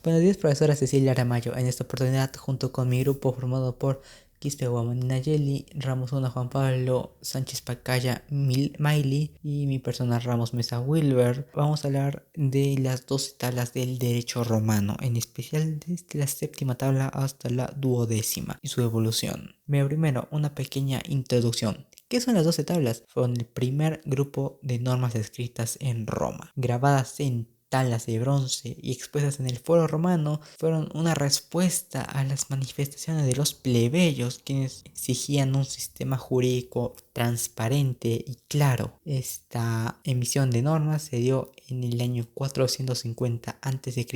Buenos días, profesora Cecilia Aramayo. En esta oportunidad, junto con mi grupo formado por Quispe Guamani Nayeli, Ramos Una Juan Pablo, Sánchez Pacaya, Miley y mi persona Ramos Mesa Wilber, vamos a hablar de las 12 tablas del derecho romano, en especial desde la séptima tabla hasta la duodécima y su evolución. Primero, una pequeña introducción. ¿Qué son las 12 tablas? Fueron el primer grupo de normas escritas en Roma, grabadas en tablas de bronce y expuestas en el foro romano. Fueron una respuesta a las manifestaciones de los plebeyos, quienes exigían un sistema jurídico transparente y claro. Esta emisión de normas se dio en el año 450 a.C.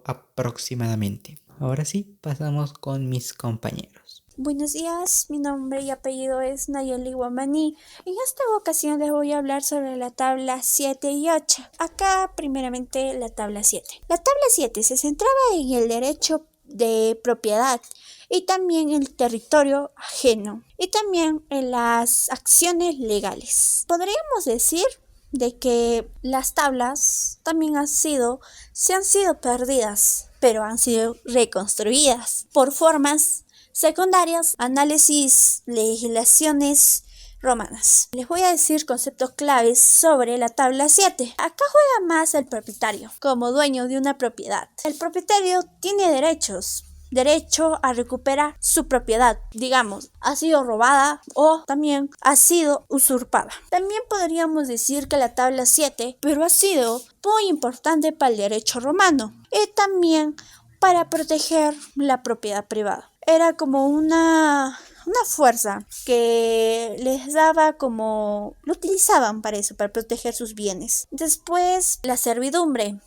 aproximadamente. Ahora sí, pasamos con mis compañeros. Buenos días, mi nombre y apellido es Nayeli Guamaní. En esta ocasión les voy a hablar sobre la tabla 7 y 8. Acá primeramente la tabla 7. La tabla 7 se centraba en el derecho de propiedad y también el territorio ajeno y también en las acciones legales. Podríamos decir de que las tablas también se han sido perdidas, pero han sido reconstruidas por formas secundarias, análisis, legislaciones romanas. Les voy a decir conceptos claves sobre la tabla 7. Acá juega más el propietario como dueño de una propiedad. El propietario tiene derecho a recuperar su propiedad, digamos, ha sido robada o también ha sido usurpada. También podríamos decir que la tabla 7, pero ha sido muy importante para el derecho romano y también para proteger la propiedad privada. Era como una fuerza que les daba lo utilizaban para eso, para proteger sus bienes. Después, la servidumbre,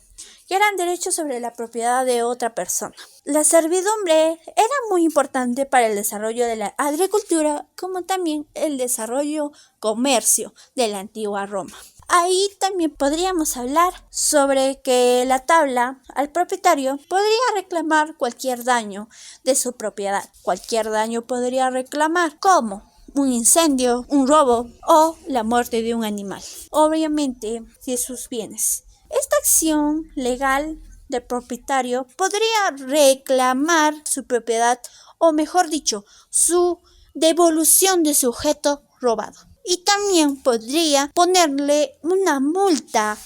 que eran derechos sobre la propiedad de otra persona. La servidumbre era muy importante para el desarrollo de la agricultura, como también el desarrollo comercio de la antigua Roma. Ahí también podríamos hablar sobre que la tabla al propietario podría reclamar cualquier daño de su propiedad. Cualquier daño podría reclamar, como un incendio, un robo o la muerte de un animal. Obviamente, de sus bienes. Esta acción legal del propietario podría reclamar su propiedad, o mejor dicho, su devolución de su objeto robado. Y también podría ponerle una multa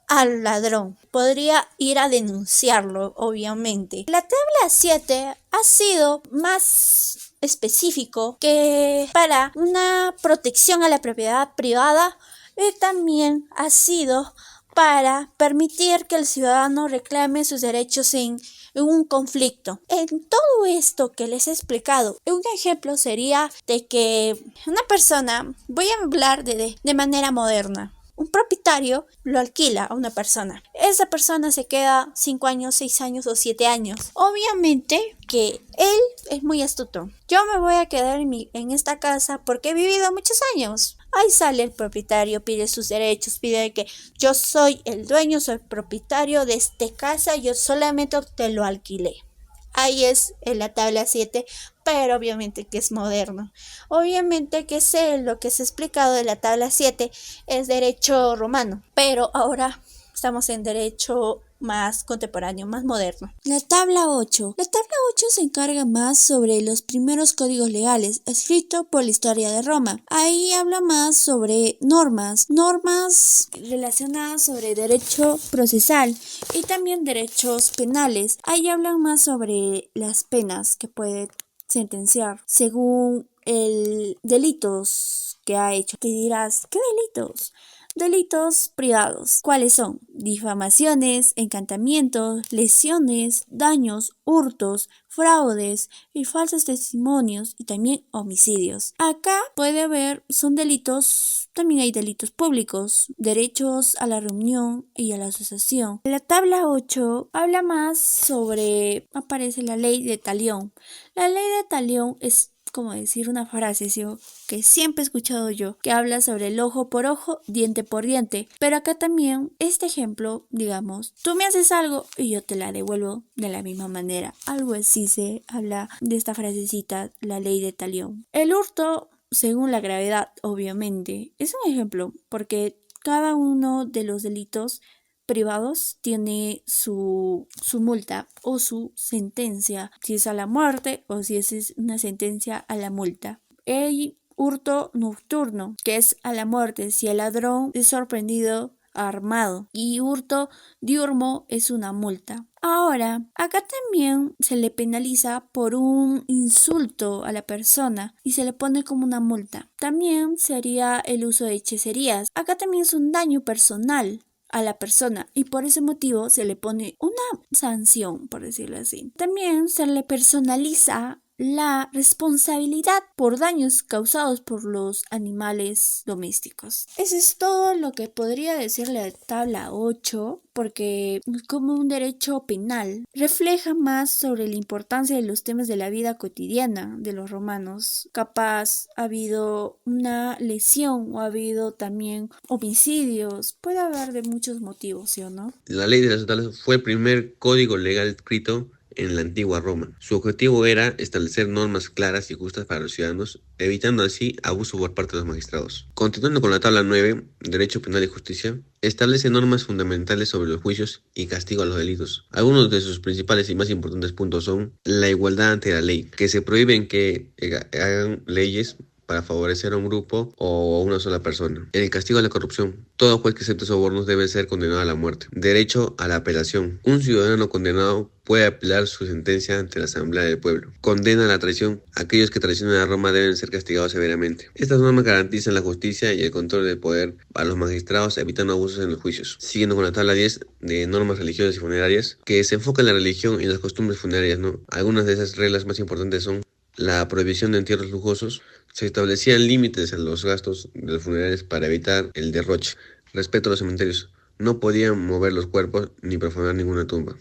al ladrón. Podría ir a denunciarlo, obviamente. La tabla 7 ha sido más específico que para una protección a la propiedad privada y también ha sido para permitir que el ciudadano reclame sus derechos en un conflicto. En todo esto que les he explicado, un ejemplo sería de que una persona, voy a hablar de manera moderna. Un propietario lo alquila a una persona. Esa persona se queda 5 años, 6 años o 7 años. Obviamente que él es muy astuto. Yo me voy a quedar en esta casa porque he vivido muchos años. Ahí sale el propietario, pide sus derechos, pide que yo soy el dueño, soy propietario de esta casa, yo solamente te lo alquilé. Ahí es en la tabla 7, pero obviamente que es moderno. Obviamente que sé lo que se ha explicado de la tabla 7 es derecho romano, pero ahora estamos en derecho más contemporáneo, más moderno. La tabla 8. La tabla 8 se encarga más sobre los primeros códigos legales escritos por la historia de Roma. Ahí habla más sobre normas relacionadas sobre derecho procesal y también derechos penales. Ahí hablan más sobre las penas que puede sentenciar según el delitos que ha hecho. Te dirás, ¿qué delitos? Delitos privados. ¿Cuáles son? Difamaciones, encantamientos, lesiones, daños, hurtos, fraudes y falsos testimonios y también homicidios. Acá puede haber, son delitos, también hay delitos públicos, derechos a la reunión y a la asociación. La tabla 8 habla más sobre, aparece la ley de talión. La ley de talión es como decir una frase, ¿sí? Que siempre he escuchado yo, que habla sobre el ojo por ojo, diente por diente. Pero acá también, este ejemplo, digamos, tú me haces algo y yo te la devuelvo de la misma manera. Algo así se habla de esta frasecita, la ley de talión. El hurto, según la gravedad, obviamente, es un ejemplo, porque cada uno de los delitos privados tiene su multa o su sentencia, si es a la muerte o si es una sentencia a la multa. El hurto nocturno, que es a la muerte si el ladrón es sorprendido armado, y hurto diurno es una multa. Ahora, acá también se le penaliza por un insulto a la persona y se le pone como una multa. También sería el uso de hechicerías. Acá también es un daño personal a la persona y por ese motivo se le pone una sanción, por decirlo así. También se le personaliza la responsabilidad por daños causados por los animales domésticos. Eso es todo lo que podría decir la tabla 8, porque como un derecho penal refleja más sobre la importancia de los temas de la vida cotidiana de los romanos. Capaz ha habido una lesión o ha habido también homicidios, puede haber de muchos motivos, ¿sí o no? La ley de las tablas fue el primer código legal escrito en la antigua Roma. Su objetivo era establecer normas claras y justas para los ciudadanos, evitando así abuso por parte de los magistrados. Continuando con la tabla 9, Derecho Penal y Justicia, establece normas fundamentales sobre los juicios y castigo a los delitos. Algunos de sus principales y más importantes puntos son la igualdad ante la ley, que se prohíben que hagan leyes para favorecer a un grupo o a una sola persona. El castigo a la corrupción. Todo juez que acepte sobornos debe ser condenado a la muerte. Derecho a la apelación. Un ciudadano condenado puede apelar su sentencia ante la Asamblea del Pueblo. Condena a la traición. Aquellos que traicionan a Roma deben ser castigados severamente. Estas normas garantizan la justicia y el control del poder a los magistrados, evitando abusos en los juicios. Siguiendo con la tabla 10 de normas religiosas y funerarias, que se enfoca en la religión y las costumbres funerarias, ¿no? Algunas de esas reglas más importantes son la prohibición de entierros lujosos. Se establecían límites a los gastos de los funerales para evitar el derroche. Respeto a los cementerios. No podían mover los cuerpos ni profanar ninguna tumba.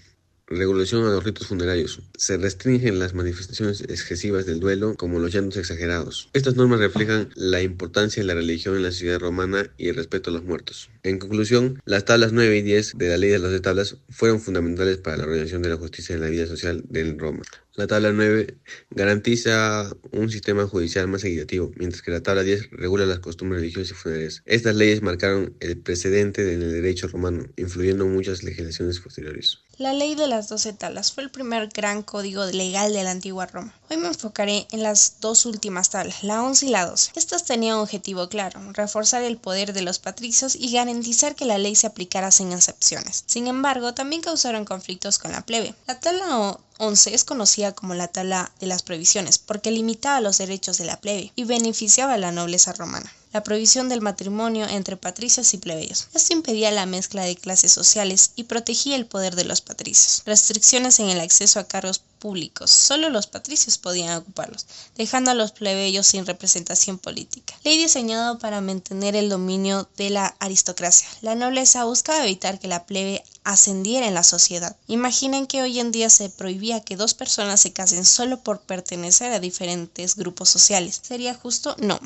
Regulación a los ritos funerarios. Se restringen las manifestaciones excesivas del duelo, como los llantos exagerados. Estas normas reflejan la importancia de la religión en la sociedad romana y el respeto a los muertos. En conclusión, las tablas 9 y 10 de la ley de las 12 tablas fueron fundamentales para la organización de la justicia en la vida social de Roma. La tabla 9 garantiza un sistema judicial más equitativo, mientras que la tabla 10 regula las costumbres religiosas y funerarias. Estas leyes marcaron el precedente en el derecho romano, influyendo en muchas legislaciones posteriores. La ley de las 12 tablas fue el primer gran código legal de la antigua Roma. Hoy me enfocaré en las dos últimas tablas, la 11 y la 12. Estas tenían un objetivo claro, reforzar el poder de los patricios y garantizar que la ley se aplicara sin excepciones. Sin embargo, también causaron conflictos con la plebe. La tabla 11 es conocida como la tabla de las prohibiciones porque limitaba los derechos de la plebe y beneficiaba a la nobleza romana. La prohibición del matrimonio entre patricios y plebeyos. Esto impedía la mezcla de clases sociales y protegía el poder de los patricios. Restricciones en el acceso a cargos públicos. Solo los patricios podían ocuparlos, dejando a los plebeyos sin representación política. Ley diseñada para mantener el dominio de la aristocracia. La nobleza buscaba evitar que la plebe ascendiera en la sociedad. Imaginen que hoy en día se prohibía que dos personas se casen solo por pertenecer a diferentes grupos sociales. ¿Sería justo? No.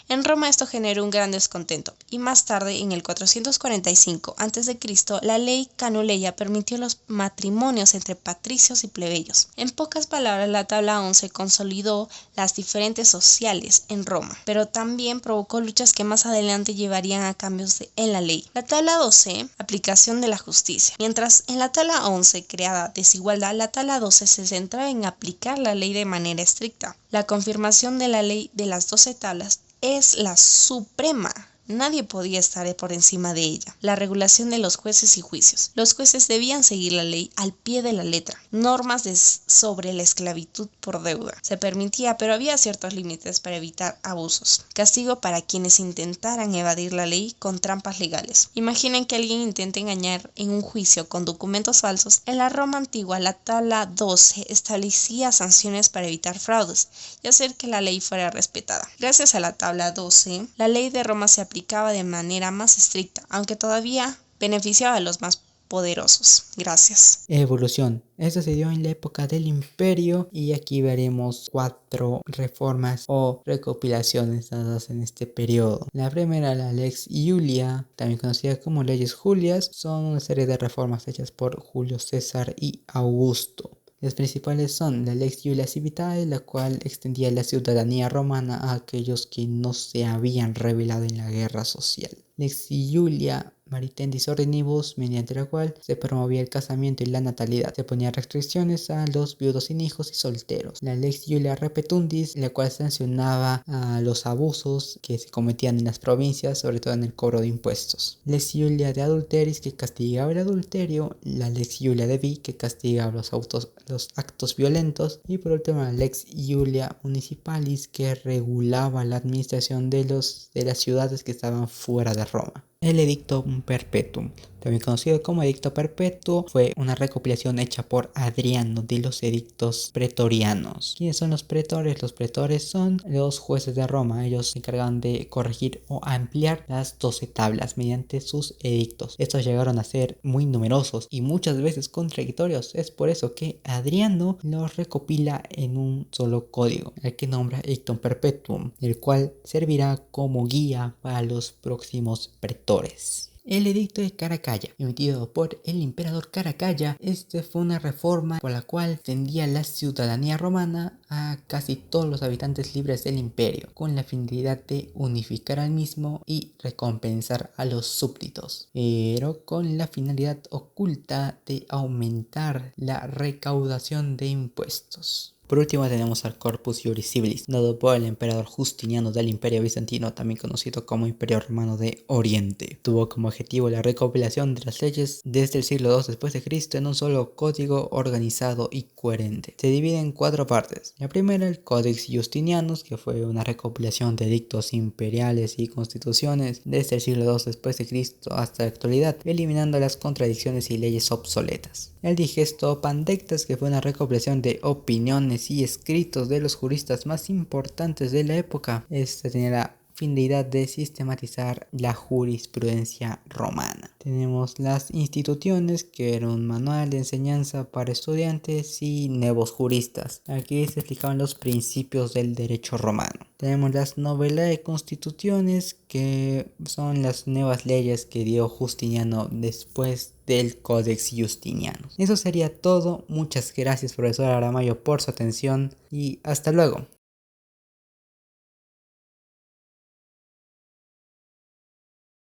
En Roma esto generó un gran descontento y más tarde, en el 445 a.C., la ley Canuleia permitió los matrimonios entre patricios y plebeyos. En pocas palabras, la tabla 11 consolidó las diferentes sociales en Roma, pero también provocó luchas que más adelante llevarían a cambios en la ley. La tabla 12, aplicación de la justicia. Mientras en la tabla 11 creaba desigualdad, la tabla 12 se centraba en aplicar la ley de manera estricta. La confirmación de la ley de las 12 tablas es la suprema. Nadie podía estar por encima de ella. La regulación de los jueces y juicios. Los jueces debían seguir la ley al pie de la letra. Normas sobre la esclavitud por deuda. Se permitía, pero había ciertos límites para evitar abusos. Castigo para quienes intentaran evadir la ley con trampas legales. Imaginen que alguien intente engañar en un juicio con documentos falsos. En la Roma antigua, la tabla 12 establecía sanciones para evitar fraudes y hacer que la ley fuera respetada. Gracias a la tabla 12, la ley de Roma se aplicaba de manera más estricta, aunque todavía beneficiaba a los más poderosos. Gracias. Evolución. Esto se dio en la época del Imperio y aquí veremos 4 reformas o recopilaciones dadas en este periodo. La primera, la Lex Iulia, también conocida como Leyes Julias, son una serie de reformas hechas por Julio César y Augusto. Las principales son la Lex Iulia Civitae, la cual extendía la ciudadanía romana a aquellos que no se habían rebelado en la guerra social. Lex Iulia Maritendis Ordinibus, mediante la cual se promovía el casamiento y la natalidad. Se ponían restricciones a los viudos sin hijos y solteros. La Lex Julia Repetundis, la cual sancionaba a los abusos que se cometían en las provincias, sobre todo en el cobro de impuestos. Lex Julia de Adulteris, que castigaba el adulterio. La Lex Julia de Vi, que castigaba los actos violentos. Y por último la Lex Julia Municipalis, que regulaba la administración de las ciudades que estaban fuera de Roma. El Edictum Perpetuum, también conocido como Edicto Perpetuo, fue una recopilación hecha por Adriano de los edictos pretorianos. ¿Quiénes son los pretores? Los pretores son los jueces de Roma. Ellos se encargan de corregir o ampliar las 12 tablas mediante sus edictos. Estos llegaron a ser muy numerosos y muchas veces contradictorios. Es por eso que Adriano los recopila en un solo código, el que nombra Edictum Perpetuum, el cual servirá como guía para los próximos pretores. El edicto de Caracalla, emitido por el emperador Caracalla, fue una reforma por la cual extendía la ciudadanía romana a casi todos los habitantes libres del imperio, con la finalidad de unificar al mismo y recompensar a los súbditos, pero con la finalidad oculta de aumentar la recaudación de impuestos. Por último tenemos al Corpus Juris Civilis, dado por el emperador Justiniano del Imperio Bizantino, también conocido como Imperio Romano de Oriente. Tuvo como objetivo la recopilación de las leyes desde el siglo II después de Cristo en un solo código organizado y coherente. Se divide en 4 partes. La primera, el Codex Justinianus, que fue una recopilación de edictos imperiales y constituciones desde el siglo II después de Cristo hasta la actualidad, eliminando las contradicciones y leyes obsoletas. El Digesto Pandectas, que fue una recopilación de opiniones y escritos de los juristas más importantes de la época. Tenía la finalidad de sistematizar la jurisprudencia romana. Tenemos las Institutiones, que era un manual de enseñanza para estudiantes y nuevos juristas. Aquí se explicaban los principios del derecho romano. Tenemos las Novellae Constitutiones, que son las nuevas leyes que dio Justiniano después del Codex Justinianus. Eso sería todo. Muchas gracias, profesor Aramayo, por su atención y hasta luego.